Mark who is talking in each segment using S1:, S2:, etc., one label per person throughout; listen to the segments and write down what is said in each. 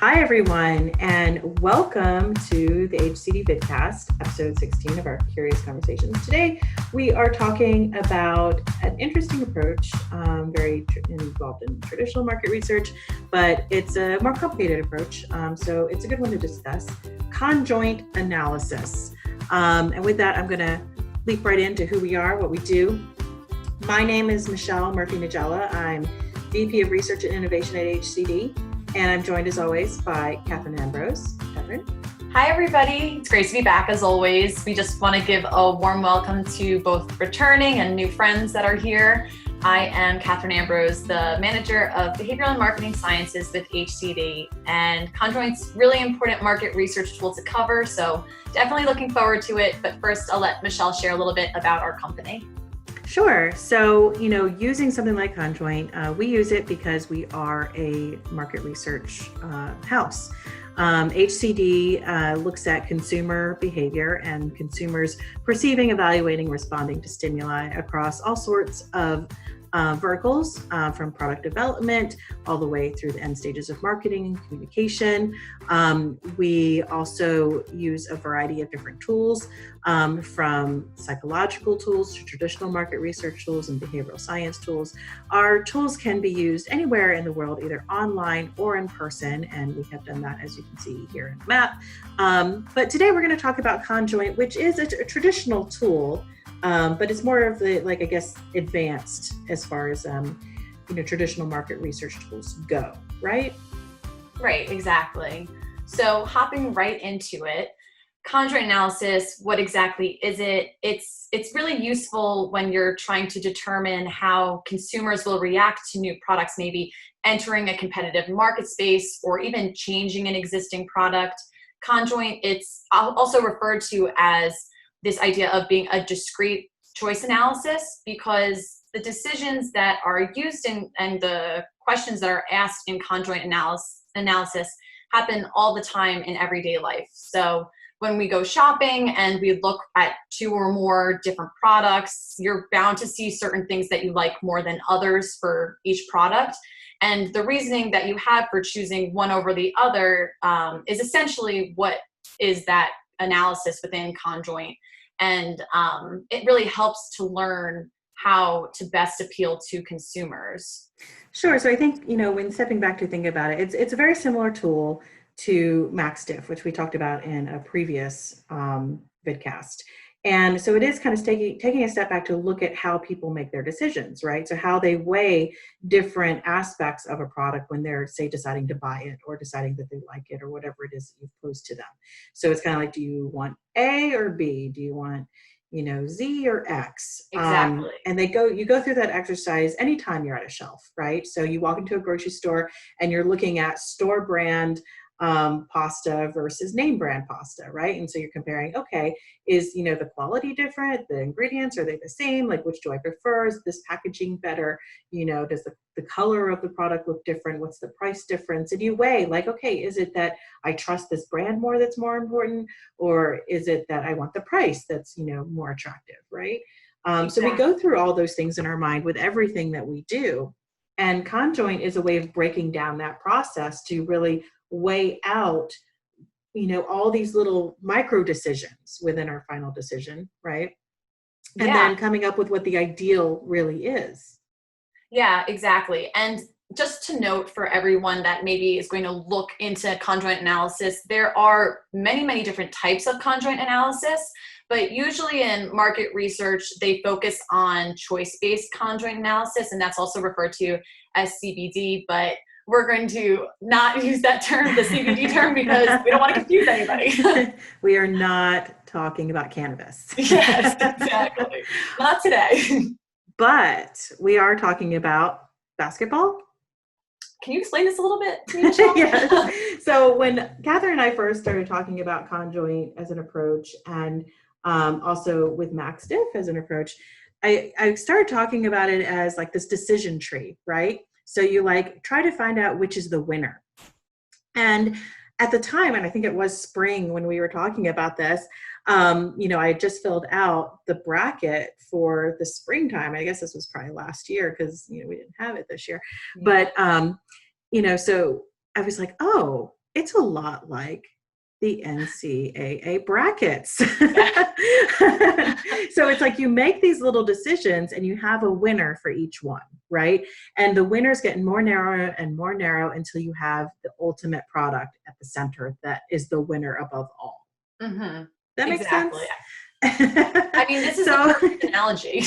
S1: Hi, everyone, and welcome to the HCD VidCast, episode 16 of our Curious Conversations. Today, we are talking about an interesting approach, very involved in traditional market research, but it's a more complicated approach, so it's a good one to discuss, conjoint analysis. And with that, I'm going to leap right into who we are, what we do. My name is Michelle Niedziela. I'm VP of Research and Innovation at HCD. And I'm joined as always by Kathryn and Ambroze. Kathryn.
S2: Hi, everybody. It's great to be back as always. We just want to give a warm welcome to both returning and new friends that are here. I am Kathryn Ambroze, the manager of Behavioral and Marketing Sciences with HCD. And Conjoint's really important market research tool to cover, so definitely looking forward to it. But first, I'll let Michelle share a little bit about our company.
S1: Sure. So, using something like Conjoint, we use it because we are a market research house. HCD looks at consumer behavior and consumers perceiving, evaluating, responding to stimuli across all sorts of verticals, from product development all the way through the end stages of marketing and communication. We also use a variety of different tools, from psychological tools to traditional market research tools and behavioral science tools. Our tools can be used anywhere in the world, either online or in person, and we have done that, as you can see here in the map. But today we're going to talk about Conjoint, which is a traditional tool, but it's more of the, advanced as far as, traditional market research tools go, right?
S2: Right, exactly. So hopping right into it, conjoint analysis, what exactly is it? It's really useful when you're trying to determine how consumers will react to new products, maybe entering a competitive market space or even changing an existing product. Conjoint, it's also referred to as this idea of being a discrete choice analysis, because the decisions that are used and the questions that are asked in conjoint analysis happen all the time in everyday life. So when we go shopping and we look at two or more different products, you're bound to see certain things that you like more than others for each product. And the reasoning that you have for choosing one over the other is essentially what is that analysis within conjoint. And it really helps to learn how to best appeal to consumers.
S1: Sure. So I think, when stepping back to think about it, it's a very similar tool to MaxDiff, which we talked about in a previous vidcast. And so it is kind of taking a step back to look at how people make their decisions, right? So how they weigh different aspects of a product when they're, say, deciding to buy it or deciding that they like it or whatever it is that you've posed to them. So it's kind of like, do you want A or B? Do you want, Z or X?
S2: Exactly.
S1: And you go through that exercise anytime you're at a shelf, right? So you walk into a grocery store and you're looking at store brand pasta versus name brand pasta, right? And so you're comparing, okay, is, the quality different? The ingredients, are they the same? Like, which do I prefer? Is this packaging better? Does the color of the product look different? What's the price difference? And you weigh, like, okay, is it that I trust this brand more that's more important? Or is it that I want the price that's, more attractive, right? So we go through all those things in our mind with everything that we do. And conjoint is a way of breaking down that process to really weigh out, all these little micro decisions within our final decision, right? And then coming up with what the ideal really is.
S2: Yeah, exactly. And just to note for everyone that maybe is going to look into conjoint analysis, there are many, many different types of conjoint analysis, but usually in market research, they focus on choice-based conjoint analysis, and that's also referred to as CBD, but we're going to not use that term, the CBD term, because we don't want to confuse anybody.
S1: We are not talking about cannabis.
S2: Yes, exactly. Not today.
S1: But we are talking about basketball.
S2: Can you explain this a little bit to me, Michelle?
S1: Yes. So when Kathryn and I first started talking about conjoint as an approach, and also with MaxDiff as an approach, I started talking about it as like this decision tree, right? So you try to find out which is the winner. And at the time, and I think it was spring when we were talking about this, I had just filled out the bracket for the springtime. I guess this was probably last year because, we didn't have it this year. But, so I was like, oh, it's a lot like the NCAA brackets.
S2: Yeah.
S1: So it's like you make these little decisions and you have a winner for each one, right? And the winners get more narrow and more narrow until you have the ultimate product at the center that is the winner above all.
S2: Mm-hmm.
S1: That makes sense?
S2: Exactly. I mean, this is the perfect analogy.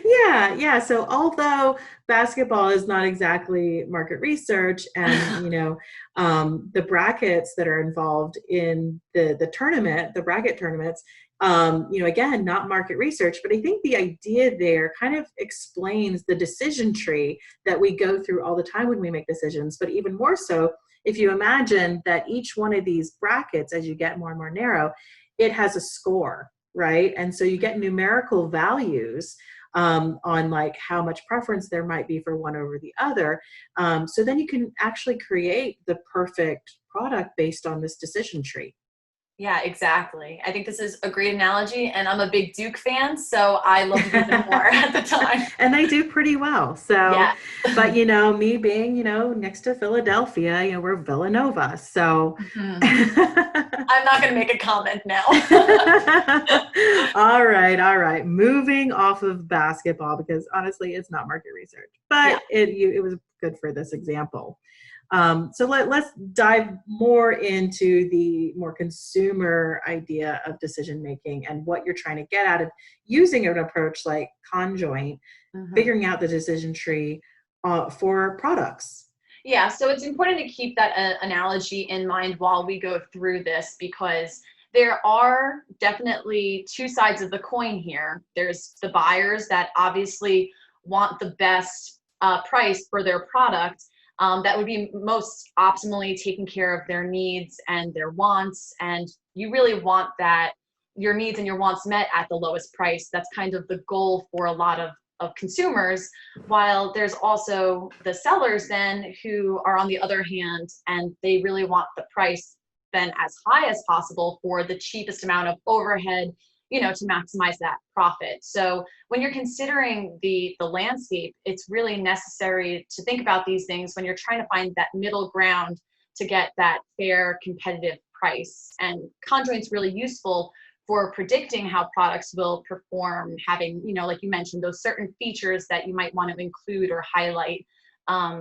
S1: Yeah. So although basketball is not exactly market research, and the brackets that are involved in the tournament, the bracket tournaments, again, not market research, but I think the idea there kind of explains the decision tree that we go through all the time when we make decisions. But even more so, if you imagine that each one of these brackets, as you get more and more narrow, it has a score. Right. And so you get numerical values on like how much preference there might be for one over the other. So then you can actually create the perfect product based on this decision tree.
S2: Yeah, exactly. I think this is a great analogy, and I'm a big Duke fan, so I loved it even more at the time.
S1: And they do pretty well. So,
S2: Yeah.
S1: but me being, next to Philadelphia, we're Villanova. So
S2: Mm-hmm. I'm not going to make a comment now.
S1: All right. Moving off of basketball, because honestly, it's not market research, but it was good for this example. So let's dive more into the more consumer idea of decision making and what you're trying to get out of using an approach like Conjoint, figuring out the decision tree for products.
S2: Yeah, so it's important to keep that analogy in mind while we go through this, because there are definitely two sides of the coin here. There's the buyers that obviously want the best price for their product, that would be most optimally taking care of their needs and their wants. And you really want that, your needs and your wants met at the lowest price. That's kind of the goal for a lot of consumers, while there's also the sellers then who are on the other hand, and they really want the price then as high as possible for the cheapest amount of overhead, to maximize that profit. So when you're considering the landscape, it's really necessary to think about these things when you're trying to find that middle ground to get that fair, competitive price. And Conjoint's really useful for predicting how products will perform, having, like you mentioned, those certain features that you might want to include or highlight,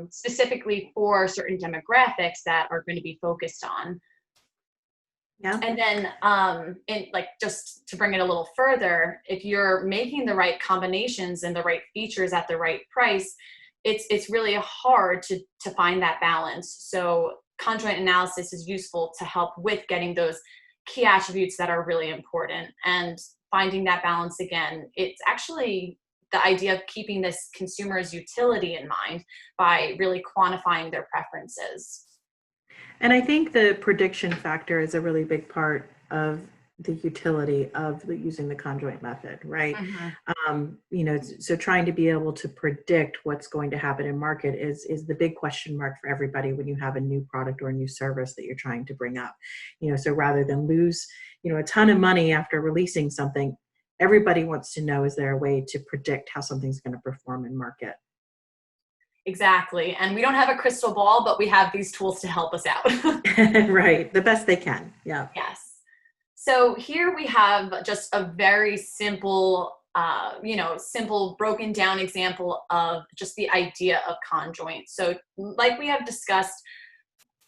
S2: specifically for certain demographics that are going to be focused on.
S1: Yeah.
S2: And then, just to bring it a little further, if you're making the right combinations and the right features at the right price, it's really hard to find that balance. So conjoint analysis is useful to help with getting those key attributes that are really important and finding that balance again. It's actually the idea of keeping this consumer's utility in mind by really quantifying their preferences.
S1: And I think the prediction factor is a really big part of the utility of using the conjoint method, right? So trying to be able to predict what's going to happen in market is the big question mark for everybody when you have a new product or a new service that you're trying to bring up. So rather than lose, a ton of money after releasing something, everybody wants to know, is there a way to predict how something's going to perform in market?
S2: Exactly. And we don't have a crystal ball, but we have these tools to help us out.
S1: Right. The best they can. Yeah.
S2: Yes. So here we have just a very simple, simple broken down example of just the idea of conjoint. So like we have discussed,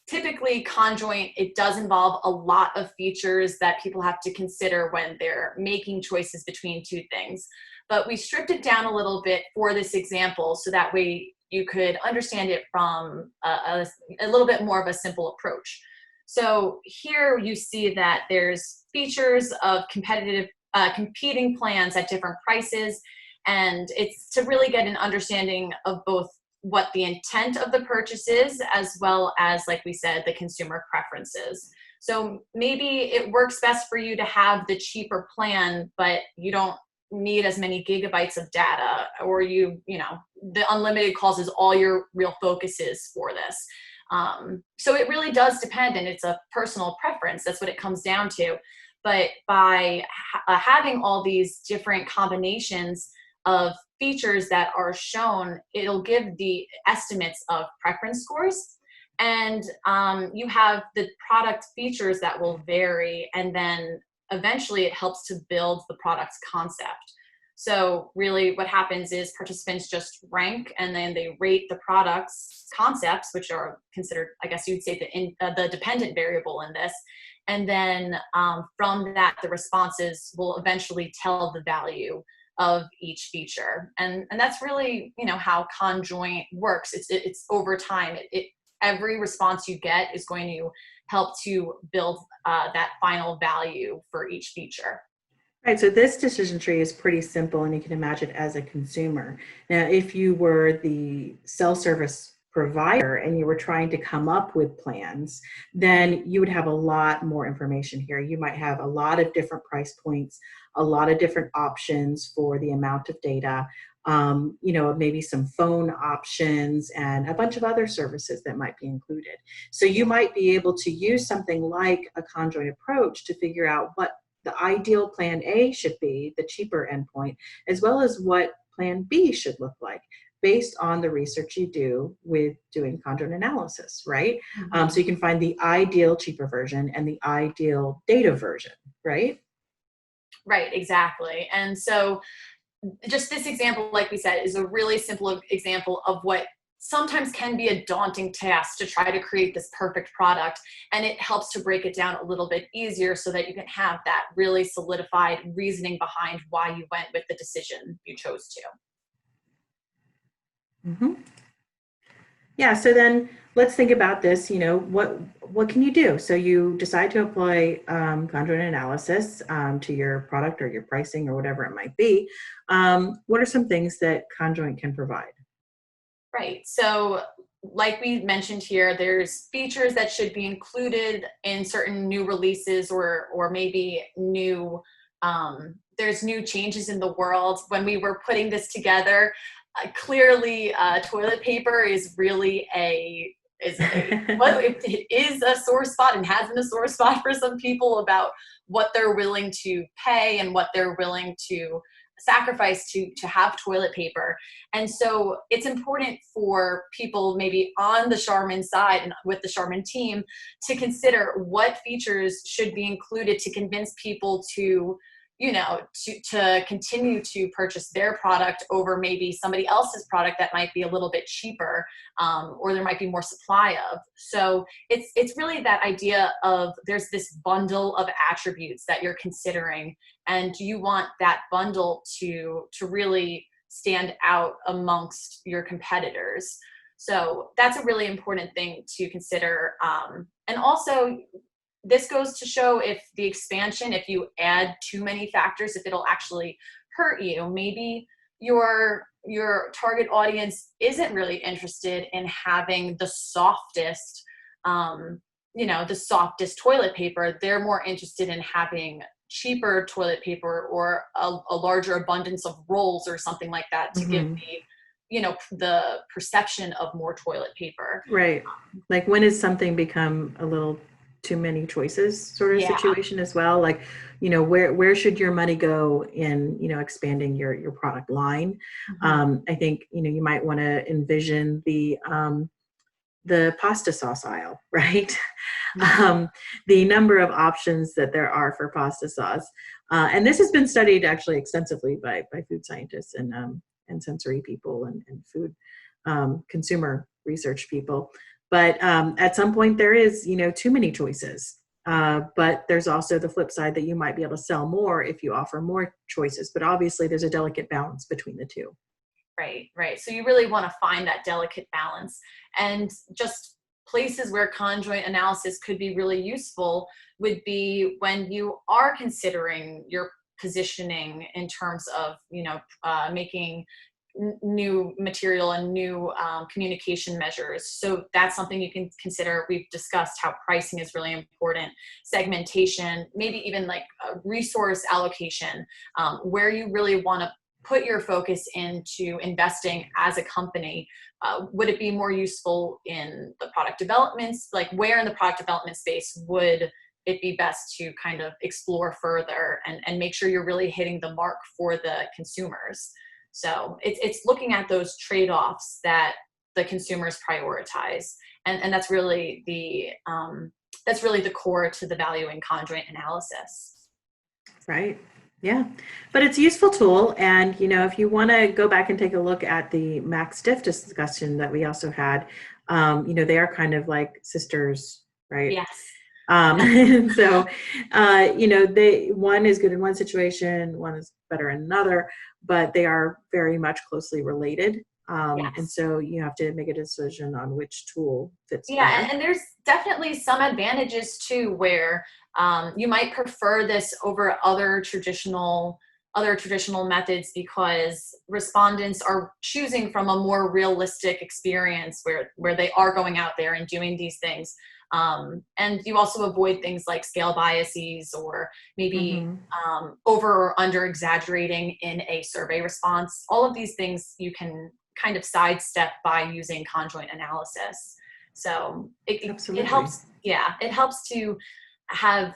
S2: typically conjoint, it does involve a lot of features that people have to consider when they're making choices between two things. But we stripped it down a little bit for this example, so that way you could understand it from a little bit more of a simple approach. So here you see that there's features of competing plans at different prices, and it's to really get an understanding of both what the intent of the purchase is, as well as, like we said, the consumer preferences. So maybe it works best for you to have the cheaper plan, but you don't need as many gigabytes of data, or the unlimited calls is all your real focus is for this. So it really does depend, and it's a personal preference. That's what it comes down to. But by having all these different combinations of features that are shown, it'll give the estimates of preference scores. And you have the product features that will vary, and then eventually it helps to build the product's concept. So really what happens is participants just rank, and then they rate the product's concepts, which are considered, I guess you'd say, the dependent variable in this. And then from that, the responses will eventually tell the value of each feature. And that's really, how Conjoint works. It's over time. Every response you get is going to help to build that final value for each feature.
S1: Right, so this decision tree is pretty simple, and you can imagine it as a consumer. Now, if you were the self-service provider and you were trying to come up with plans, then you would have a lot more information here. You might have a lot of different price points, a lot of different options for the amount of data, maybe some phone options and a bunch of other services that might be included. So you might be able to use something like a conjoint approach to figure out what the ideal plan A should be, the cheaper endpoint, as well as what plan B should look like based on the research you do with doing conjoint analysis, right?
S2: Mm-hmm.
S1: So you can find the ideal cheaper version and the ideal data version, right?
S2: Right, exactly. And so just this example, like we said, is a really simple example of what sometimes can be a daunting task to try to create this perfect product. And it helps to break it down a little bit easier so that you can have that really solidified reasoning behind why you went with the decision you chose to.
S1: Mm-hmm. Yeah, so then let's think about this, what can you do? So you decide to apply conjoint analysis to your product or your pricing or whatever it might be. What are some things that conjoint can provide?
S2: Right. So like we mentioned here, there's features that should be included in certain new releases or maybe there's new changes in the world. When we were putting this together, clearly toilet paper is really it is a sore spot and has been a sore spot for some people about what they're willing to pay and what they're willing to sacrifice to have toilet paper. And so it's important for people maybe on the Charmin side and with the Charmin team to consider what features should be included to convince people to continue to purchase their product over maybe somebody else's product that might be a little bit cheaper, or there might be more supply of. So it's really that idea of there's this bundle of attributes that you're considering, and you want that bundle to really stand out amongst your competitors. So that's a really important thing to consider. And also, this goes to show if the expansion, if you add too many factors, if it'll actually hurt you. Maybe your target audience isn't really interested in having the softest, the softest toilet paper. They're more interested in having cheaper toilet paper or a larger abundance of rolls or something like that to give the perception of more toilet paper.
S1: Right. Like, when has something become a little too many choices sort of situation as well? Like, where should your money go in, expanding your product line?
S2: Mm-hmm.
S1: I think, you might want to envision the pasta sauce aisle, right? The number of options that there are for pasta sauce. And this has been studied actually extensively by food scientists and sensory people and food consumer research people. But at some point there is, too many choices. But there's also the flip side that you might be able to sell more if you offer more choices. But obviously there's a delicate balance between the two.
S2: Right. So you really want to find that delicate balance. And just places where conjoint analysis could be really useful would be when you are considering your positioning in terms of, making new material and new communication measures. So that's something you can consider. We've discussed how pricing is really important, segmentation, maybe even like resource allocation, where you really want to put your focus into investing as a company. Would it be more useful in the product developments? Like, where in the product development space would it be best to kind of explore further and make sure you're really hitting the mark for the consumers? So it's looking at those trade-offs that the consumers prioritize. And that's really the core to the value in conjoint analysis.
S1: Right. Yeah. But it's a useful tool. And, if you want to go back and take a look at the max diff discussion that we also had, they are kind of like sisters, right?
S2: Yes.
S1: And so, one is good in one situation, one is better in another, but they are very much closely related.
S2: Yes.
S1: And so you have to make a decision on which tool fits
S2: Yeah,
S1: better.
S2: and there's definitely some advantages too, where you might prefer this over other traditional methods because respondents are choosing from a more realistic experience where they are going out there and doing these things. And you also avoid things like scale biases or maybe over or under exaggerating in a survey response. All of these things you can kind of sidestep by using conjoint analysis. So it helps. Yeah, it helps to have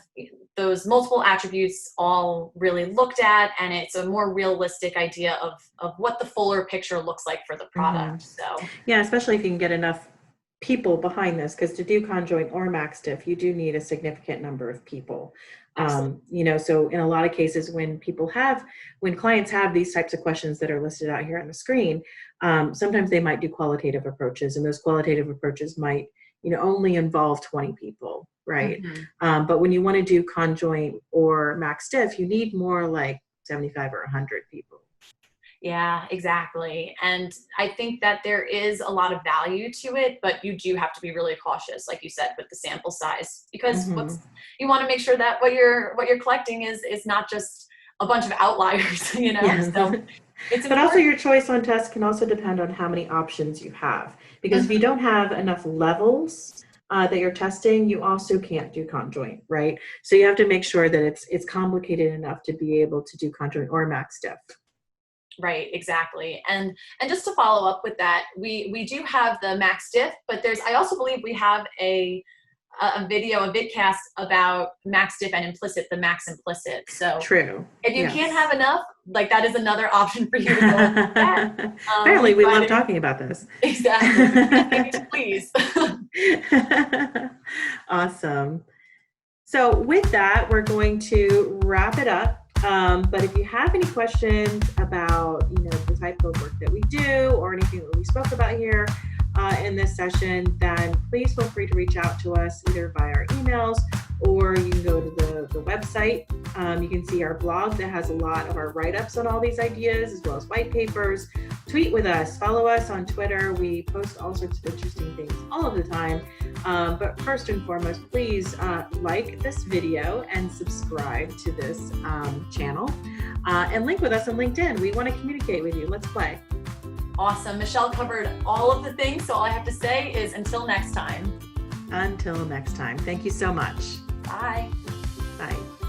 S2: those multiple attributes all really looked at, and it's a more realistic idea of what the fuller picture looks like for the product. So
S1: yeah, especially if you can get enough people behind this, because to do conjoint or max diff, you do need a significant number of people. So in a lot of cases when clients have these types of questions that are listed out here on the screen, sometimes they might do qualitative approaches, and those qualitative approaches might only involve 20 people, right? But when you want to do conjoint or max diff, you need more like 75 or 100 people.
S2: Yeah, exactly. And I think that there is a lot of value to it, but you do have to be really cautious, like you said, with the sample size, because you want to make sure that what you're collecting is not just a bunch of outliers,
S1: Yeah.
S2: So it's
S1: but also your choice on tests can also depend on how many options you have, because if you don't have enough levels that you're testing, you also can't do conjoint, right? So you have to make sure that it's complicated enough to be able to do conjoint or max diff.
S2: Right, exactly. And just to follow up with that, we do have the max diff, but I also believe we have a video, a vidcast about max diff and implicit, the max implicit. So
S1: true.
S2: If you can't have enough, like that is another option for you to go with that.
S1: Apparently we love talking about this.
S2: Exactly. Please.
S1: Awesome. So with that, we're going to wrap it up. But if you have any questions about, the type of work that we do or anything that we spoke about here in this session, then please feel free to reach out to us either via our emails, or you can go to the website. You can see our blog that has a lot of our write-ups on all these ideas, as well as white papers. Tweet with us, follow us on Twitter. We post all sorts of interesting things all of the time. But first and foremost, please like this video and subscribe to this channel, and link with us on LinkedIn. We want to communicate with you. Let's play.
S2: Awesome. Michelle covered all of the things, so all I have to say is until next time.
S1: Until next time. Thank you so much.
S2: Bye.
S1: Bye.